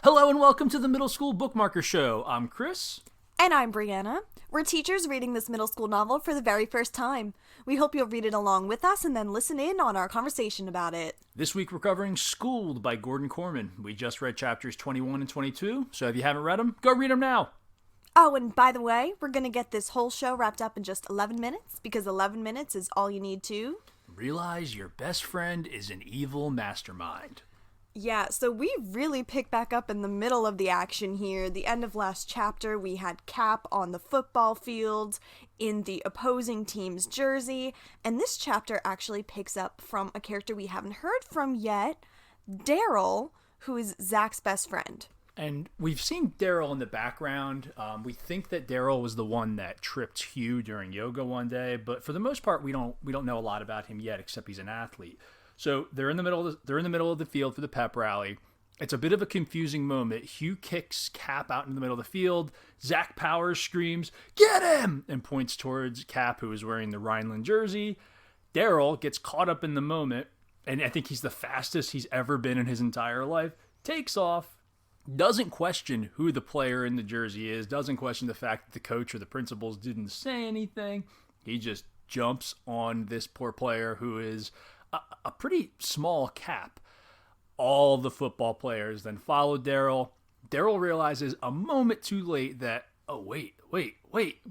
Hello and welcome to the Middle School Bookmarker Show. I'm Chris. And I'm Brianna. We're teachers reading this middle school novel for the very first time. We hope you'll read it along with us and then listen in on our conversation about it. This week we're covering Schooled by Gordon Korman. We just read chapters 21 and 22, so if you haven't read them, go read them now. Oh, and by the way, we're going to get this whole show wrapped up in just 11 minutes, because 11 minutes is all you need to realize your best friend is an evil mastermind. Yeah, so we really pick back up in the middle of the action here. The end of last chapter, we had Cap on the football field in the opposing team's jersey, and this chapter actually picks up from a character we haven't heard from yet, Daryl, who is Zach's best friend. And we've seen Daryl in the background. We think that Daryl was the one that tripped Hugh during yoga one day, but for the most part, we don't know a lot about him yet, except he's an athlete. So they're in the middle of the field for the pep rally. It's a bit of a confusing moment. Hugh kicks Cap out in the middle of the field. Zach Powers screams, "Get him!" and points towards Cap, who is wearing the Rhineland jersey. Daryl gets caught up in the moment, and I think he's the fastest he's ever been in his entire life. Takes off, doesn't question who the player in the jersey is, doesn't question the fact that the coach or the principals didn't say anything. He just jumps on this poor player who is a pretty small Cap. All the football players then follow Daryl. Daryl realizes a moment too late that, oh, wait.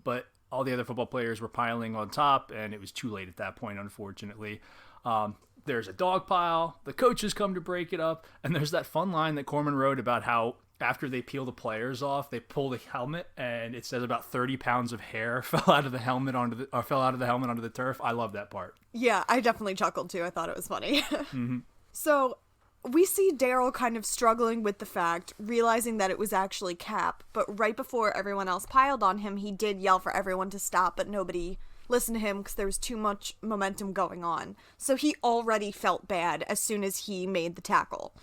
But all the other football players were piling on top, and it was too late at that point, unfortunately. There's a dog pile. The coaches come to break it up. And there's that fun line that Korman wrote about how after they peel the players off, they pull the helmet, and it says about 30 pounds of hair fell out of the helmet onto the turf. I love that part. Yeah, I definitely chuckled too. I thought it was funny. So we see Daryl kind of struggling with the fact, realizing that it was actually Cap, but right before everyone else piled on him, he did yell for everyone to stop, but nobody listened to him because there was too much momentum going on. So he already felt bad as soon as he made the tackle.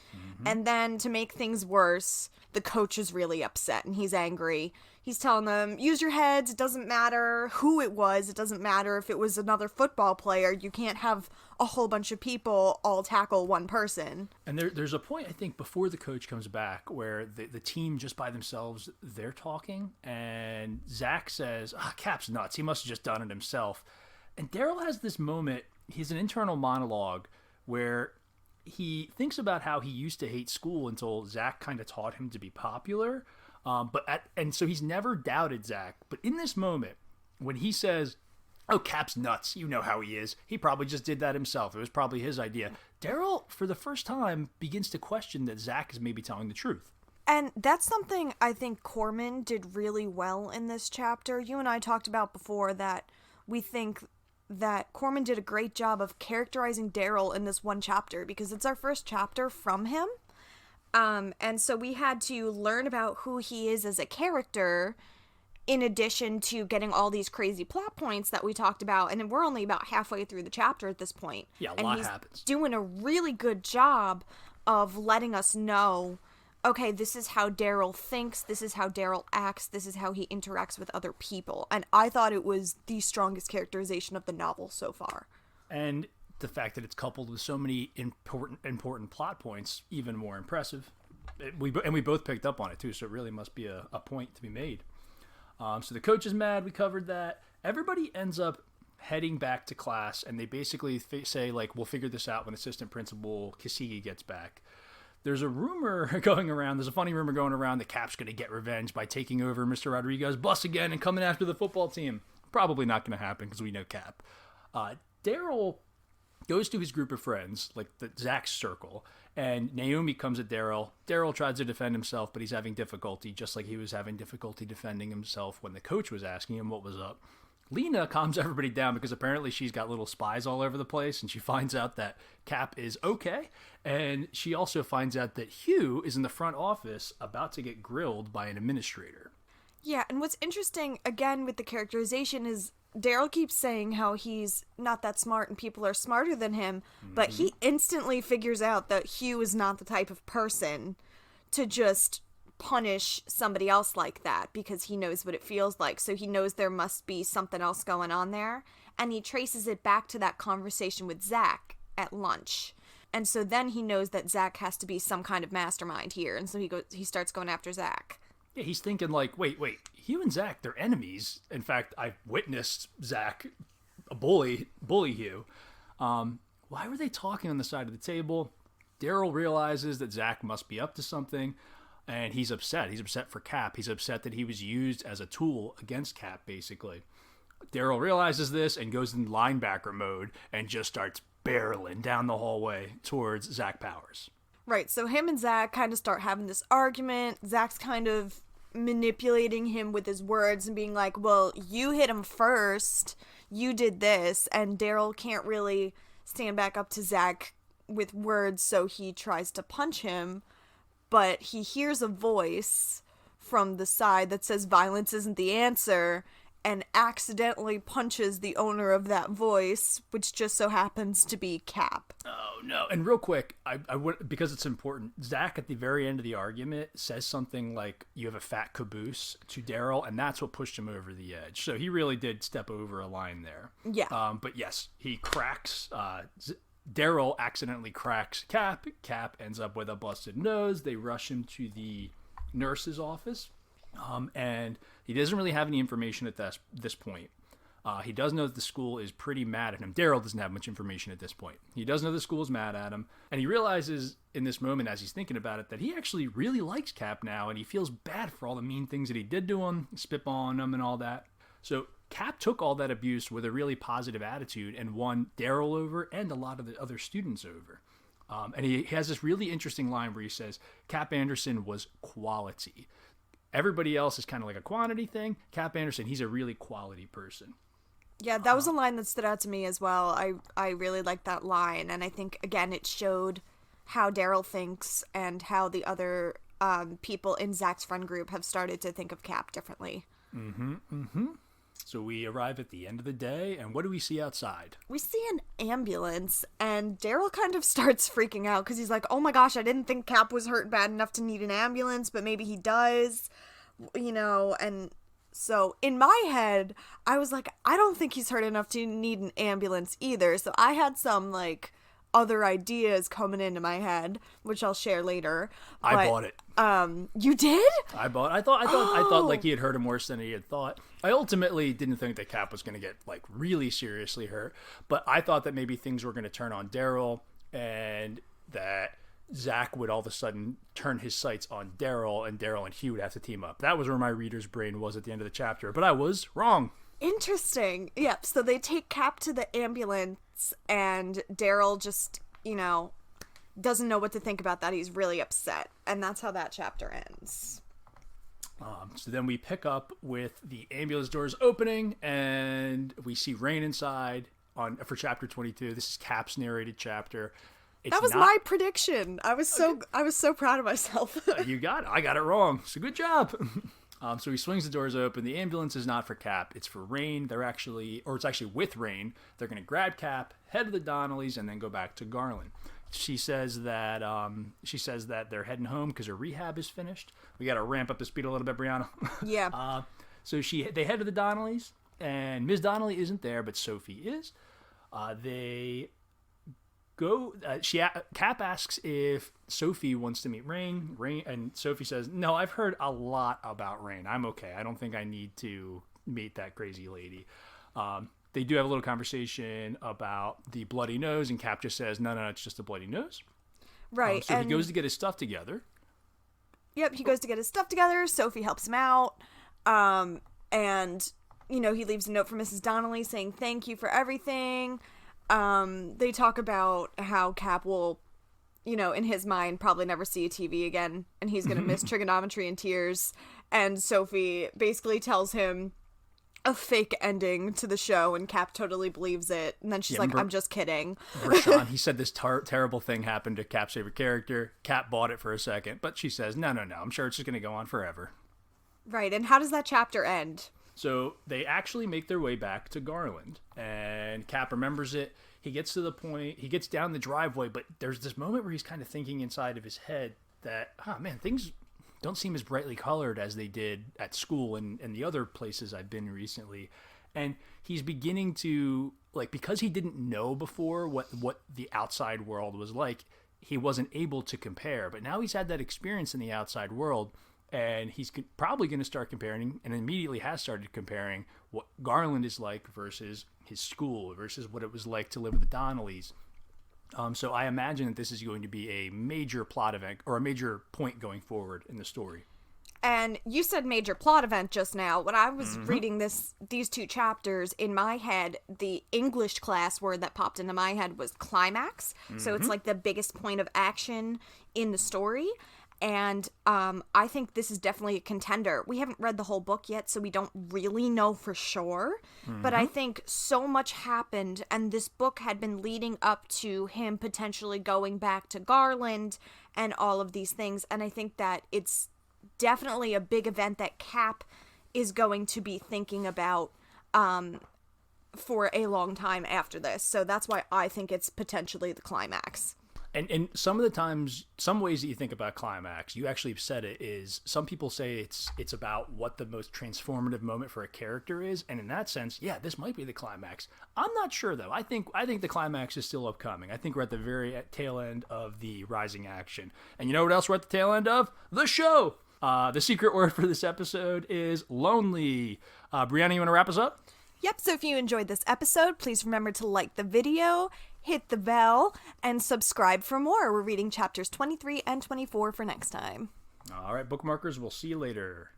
And then to make things worse, the coach is really upset and he's angry. He's telling them, use your heads, it doesn't matter who it was, it doesn't matter if it was another football player, you can't have a whole bunch of people all tackle one person. And there's a point, I think, before the coach comes back where the team just by themselves, they're talking, and Zach says, Cap's nuts, he must have just done it himself. And Daryl has this moment, he's an internal monologue where he thinks about how he used to hate school until Zach kind of taught him to be popular. And so he's never doubted Zach. But in this moment, when he says, "Oh, Cap's nuts, you know how he is. He probably just did that himself. It was probably his idea." Daryl, for the first time, begins to question that Zach is maybe telling the truth. And that's something I think Korman did really well in this chapter. You and I talked about before that we think that Korman did a great job of characterizing Daryl in this one chapter because it's our first chapter from him. And so we had to learn about who he is as a character in addition to getting all these crazy plot points that we talked about. And we're only about halfway through the chapter at this point. Yeah, a lot happens. Doing a really good job of letting us know, okay, this is how Daryl thinks, this is how Daryl acts, this is how he interacts with other people. And I thought it was the strongest characterization of the novel so far. And the fact that it's coupled with so many important plot points, even more impressive. We both picked up on it too, so it really must be a point to be made. So the coach is mad, we covered that. Everybody ends up heading back to class, and they basically say, like, we'll figure this out when assistant principal Kisigi gets back. There's a rumor going around, there's a funny rumor going around that Cap's going to get revenge by taking over Mr. Rodriguez's bus again and coming after the football team. Probably not going to happen because we know Cap. Daryl goes to his group of friends, like the Zach's circle, and Naomi comes at Daryl. Daryl tries to defend himself, but he's having difficulty, just like he was having difficulty defending himself when the coach was asking him what was up. Lena calms everybody down because apparently she's got little spies all over the place, and she finds out that Cap is okay, and she also finds out that Hugh is in the front office about to get grilled by an administrator. Yeah, and what's interesting, again, with the characterization is Daryl keeps saying how he's not that smart and people are smarter than him, but he instantly figures out that Hugh is not the type of person to just punish somebody else like that because he knows what it feels like. So he knows there must be something else going on there. And he traces it back to that conversation with Zach at lunch. And so then he knows that Zach has to be some kind of mastermind here. And so he starts going after Zach. Yeah, he's thinking like, wait, Hugh and Zach, they're enemies. In fact, I've witnessed Zach bully Hugh. Why were they talking on the side of the table? Daryl realizes that Zach must be up to something, and he's upset. He's upset for Cap. He's upset that he was used as a tool against Cap, basically. Daryl realizes this and goes in linebacker mode and just starts barreling down the hallway towards Zach Powers. Right, so him and Zach kind of start having this argument. Zach's kind of manipulating him with his words and being like, well, you hit him first. You did this. And Daryl can't really stand back up to Zach with words, so he tries to punch him. But he hears a voice from the side that says violence isn't the answer, and accidentally punches the owner of that voice, which just so happens to be Cap. Oh, no. And real quick, I would, because it's important, Zach at the very end of the argument says something like, you have a fat caboose to Daryl, and that's what pushed him over the edge. So he really did step over a line there. Yeah. But yes, he cracks, Daryl accidentally cracks Cap. Cap ends up with a busted nose. They rush him to the nurse's office. And he doesn't really have any information at this point. He does know that the school is pretty mad at him. Daryl doesn't have much information at this point. He does know the school is mad at him. And he realizes in this moment, as he's thinking about it, that he actually really likes Cap now. And he feels bad for all the mean things that he did to him, spitballing him and all that. So Cap took all that abuse with a really positive attitude and won Daryl over and a lot of the other students over. And he has this really interesting line where he says, Cap Anderson was quality. Everybody else is kind of like a quantity thing. Cap Anderson, he's a really quality person. Yeah, that was a line that stood out to me as well. I really liked that line. And I think, again, it showed how Daryl thinks and how the other people in Zach's friend group have started to think of Cap differently. So we arrive at the end of the day, and what do we see outside? We see an ambulance, and Daryl kind of starts freaking out because he's like, oh my gosh, I didn't think Cap was hurt bad enough to need an ambulance, but maybe he does, and so in my head, I was like, I don't think he's hurt enough to need an ambulance either, so I had some, other ideas coming into my head, which I'll share later. I bought it. You did? I thought like he had hurt him worse than he had thought. I ultimately didn't think that Cap was going to get really seriously hurt, but I thought that maybe things were going to turn on Daryl and that Zach would all of a sudden turn his sights on Daryl and Hugh would have to team up. That was where my reader's brain was at the end of the chapter, but I was wrong. Interesting. Yep. So they take Cap to the ambulance, and Daryl just, doesn't know what to think about that. He's really upset, and that's how that chapter ends. So then we pick up with the ambulance doors opening, and we see Rain inside for chapter 22. This is Cap's narrated chapter. That was my prediction. I was so proud of myself. You got it. I got it wrong. So good job. So he swings the doors open. The ambulance is not for Cap. It's for Rain. It's actually with Rain. They're going to grab Cap, head to the Donnellys, and then go back to Garland. She says that they're heading home because her rehab is finished. We got to ramp up the speed a little bit, Brianna. Yeah. So they head to the Donnellys, and Ms. Donnelly isn't there, but Sophie is. They go. Cap asks if Sophie wants to meet Rain. And Sophie says, "No, I've heard a lot about Rain. I'm okay. I don't think I need to meet that crazy lady." They do have a little conversation about the bloody nose, and Cap just says, no, it's just a bloody nose. Right. So he goes to get his stuff together. Yep, he goes to get his stuff together. Sophie helps him out. And, he leaves a note for Mrs. Donnelly saying thank you for everything. They talk about how Cap will, in his mind, probably never see a TV again, and he's going to miss trigonometry in tears. And Sophie basically tells him a fake ending to the show, and Cap totally believes it. And then she's like, I'm just kidding. Rashawn, he said this terrible thing happened to Cap's favorite character. Cap bought it for a second, but she says, no. I'm sure it's just going to go on forever. Right, and how does that chapter end? So they actually make their way back to Garland, and Cap remembers it. He gets to the point, he gets down the driveway, but there's this moment where he's kind of thinking inside of his head that, things don't seem as brightly colored as they did at school and the other places I've been recently. And he's beginning to like, because he didn't know before what the outside world was like, he wasn't able to compare. But now he's had that experience in the outside world, and he's probably going to start comparing, and immediately has started comparing what Garland is like versus his school, versus what it was like to live with the Donnellys. So I imagine that this is going to be a major plot event, or a major point going forward in the story. And you said major plot event just now. When I was reading these two chapters, in my head, the English class word that popped into my head was climax. So it's like the biggest point of action in the story. And I think this is definitely a contender. We haven't read the whole book yet, so we don't really know for sure. But I think so much happened, and this book had been leading up to him potentially going back to Garland and all of these things. And I think that it's definitely a big event that Cap is going to be thinking about for a long time after this. So that's why I think it's potentially the climax. And some of the times, some ways that you think about climax, you actually said it, is some people say it's about what the most transformative moment for a character is, and in that sense, yeah, this might be the climax. I'm not sure though. I think the climax is still upcoming. I think we're at the very tail end of the rising action. And you know what else we're at the tail end of? The show. The secret word for this episode is lonely. Brianna, you want to wrap us up? Yep, so if you enjoyed this episode, please remember to like the video, hit the bell, and subscribe for more. We're reading chapters 23 and 24 for next time. All right, bookmarkers, we'll see you later.